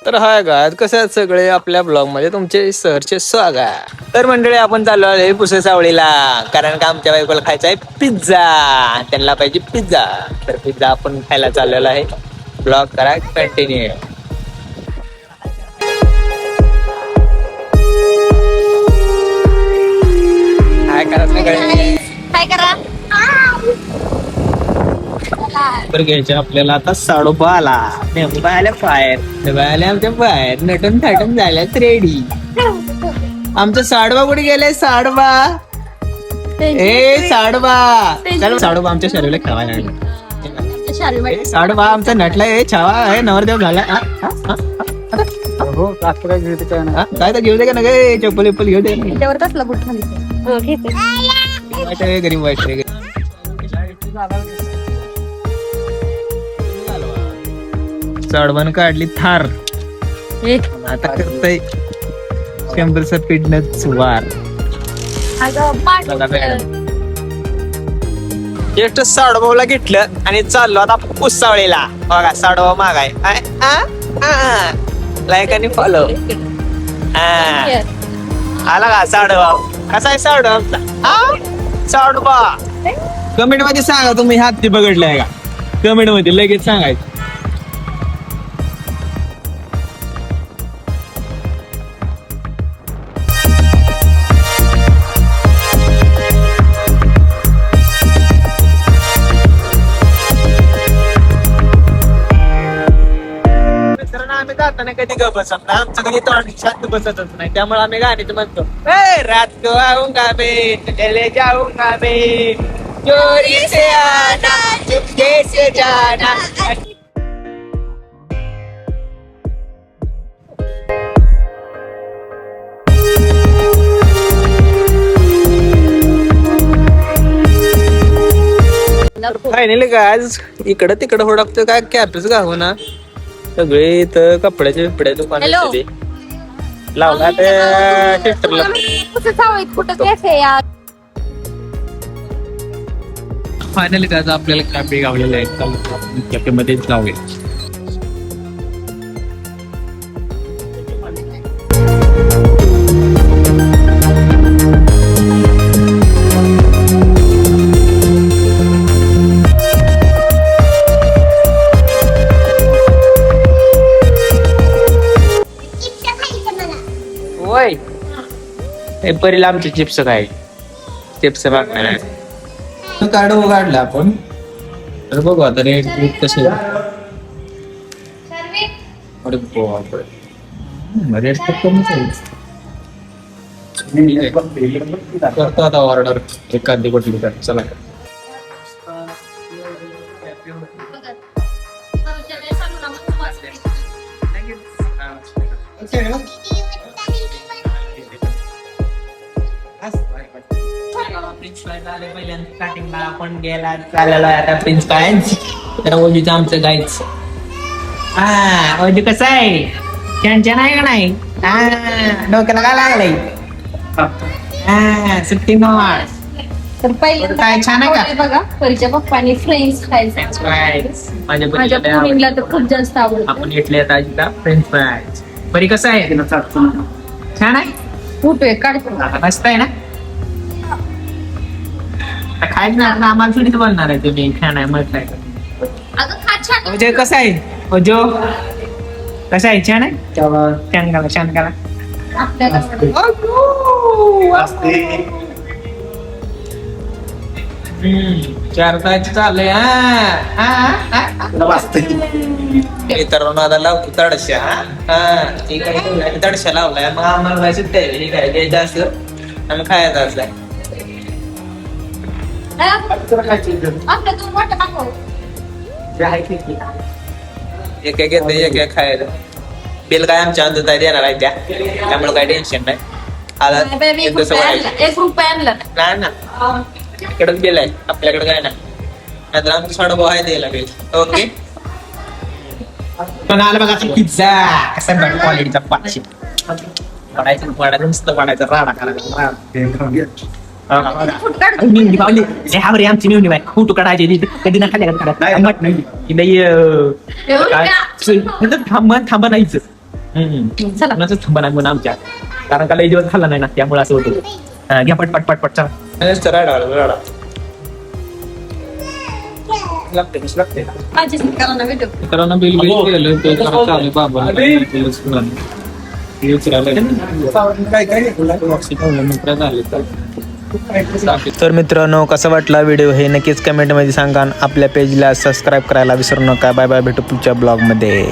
तर हाय गाय कसं आहेत सगळे आपल्या ब्लॉग मध्ये तुमचे सहर्षे स्वागत. तर मंडळी आपण चाललो आहे पुसे सावळीला, कारण का आमच्या बायकोला खायचा आहे पिझ्झा, त्यांना पाहिजे पिझ्झा. तर पिझ्झा आपण खायला चाललेला आहे. ब्लॉग करा कंटिन्यू. काय करा सगळे काय करा तर घ्यायचे आपल्याला आता साडोबा आला. नेमका आल्या बाहेर आल्या आमच्या बाहेर नटून थाटून झाल्यात रेडी. आमचा साडोबा कुठे गेलाय? साडोबा साडोबा चल साडोबा आमच्या शरीराला खेळायला लागला. साडोबा आमचा नटला छावा आहे नवरदेव झाला. काय तर घेऊ दे का ना गे चप्पल विप्पल घेऊ दे. गरीब वाईट रे. चढवण काढली थार, आता करतय 100 फिटनेस वार. जस्ट साडोबाला घेतलं आणि चाललो आता पुसावळीला. बघा साडोबा मागाय लाईक आणि फॉलो. आला का साडोबा? कसा आहे साडोबा? साडोबा कमेंट मध्ये सांगा तुम्ही हाती बघडलाय का? कमेंट मध्ये लगेच सांगायचं. आम्ही जाताना कधी ग बसत नाही, आमचं कधी तोंड शांत बसतच नाही, त्यामुळे आम्ही गाणीच म्हणतो. रात को आऊंगा मैं चले जाऊंगा मैं चोरी से आना चुपके से जाना. फायनली काय आज इकडं तिकडं होडकतो काय कॅपच गाव ना. सगळे इथं कपड्याचे दुकान लावला त्या सिस्टरला. फायनली काय आपल्याला कॅफे गावलेला आहे, कॅफे मध्येच जाऊया. परीला आमचे चिप्स काय चिप्स मागणार आहे. कार्ड काढला आपण, तर बघू आता रेट कसे रेट करतो आता ऑर्डर एखादी कुठली तर. चला स्टार्टिंगला आपण गेला चाललेलो आहे आता प्रिन्स कायन्स. तर ओजूचं आमचं गाईच. ओजू कसं आहे? छान छान आहे का नाही? डोक्याला काय लागलंय? सुट्टी नॉट. तर पहिल्यांदा काय छान आहे का? बघा परीच्या पप्पानी फ्रेंच फ्राईज माझ्या मुलीला तर खूप जास्त आवडतं. आपण इटली आता फ्रेंच फ्राईज. परी कसं आहे? छान आहे. फोटो एक काढतो. मस्त आहे ना? खायच ना आम्हाला सुनीच बोलणार आहे तुम्ही. छान आहे मस्त आहे. अगं खा छान. ओजो कसा आहे? ओजो कसा आहे? छान आहे. छान करा छान करा. आपल्याला चार तास चाललंय. मित्रांनो आता लावतो तडशा. तडशा लावलाय मग आम्हाला काय सुट्टी काय घ्यायचं असं आम्ही खायचं असलाय. आपल्या दोन वाटत टाकू. एक एक घेतलं एक एक खायला. बिल काय आमच्या अंदाज देणार आहे त्या, त्यामुळे काय टेन्शन नाही. आला एक रुपया आणला नाही ना, इकडेच बिल आहे आपल्याकडे काय नाही. नाहीतर आमचं साडोबा आहे द्यायला बिल. ओके पण आलं बघा पिझ्झा कसा क्वालिटीचा 500 पडायचं नुसतं पडायचं राडा करायचा. मिळून पावली रे आमची मिळून बाय फोटो काढायचे कधी ना खाल्ल्या थांबा नाहीच. चला कोणाचंच थांबणार म्हणून आमच्या, कारण का लई दिवस खाल्ला नाही ना त्यामुळे असं होतं. घ्या पट पट पट पट चला लागते माझी करा ना व्हिडिओ. मित्रांनो बिल केलं ते जरा चालू बाबा तर मित्रांनो कसा वाटला व्हिडिओ हे नक्कीच कमेंटमध्ये सांगा. आपल्या पेजला सबस्क्राईब करायला विसरू नका. बाय बाय, भेटू पुढच्या ब्लॉगमध्ये.